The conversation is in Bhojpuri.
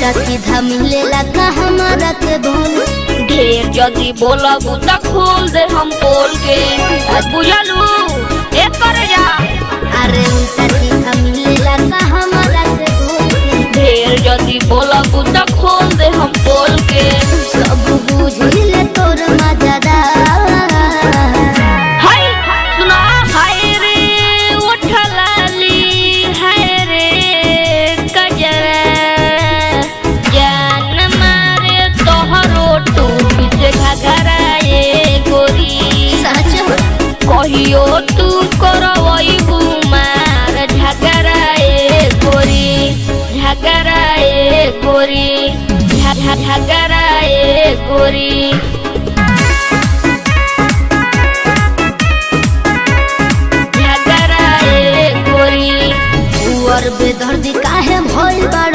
उल्टा सीधा मिलेला का हमारा के बोल। ढेर जदी बोलबू त खोल दे हम पोल के। बुझलू एक कर जा। अरे उल्टा सीधा मिलेला का हमारा के बोल। ढेर जदी बोलबू त खोल दे हम पोल के। सब बुझिले तोर मजादार। हाय सुना हाय रे उठलाली हाय रे कजरा जान मारे तोहरो टूपी से घघरा ए गोरी। सच कहियो तू करवई बुमार झगड़ा ए गोरी झगड़ा ए गोरी झगड़ा ए गोरी। और बेदर्दी काहे भइल बाड़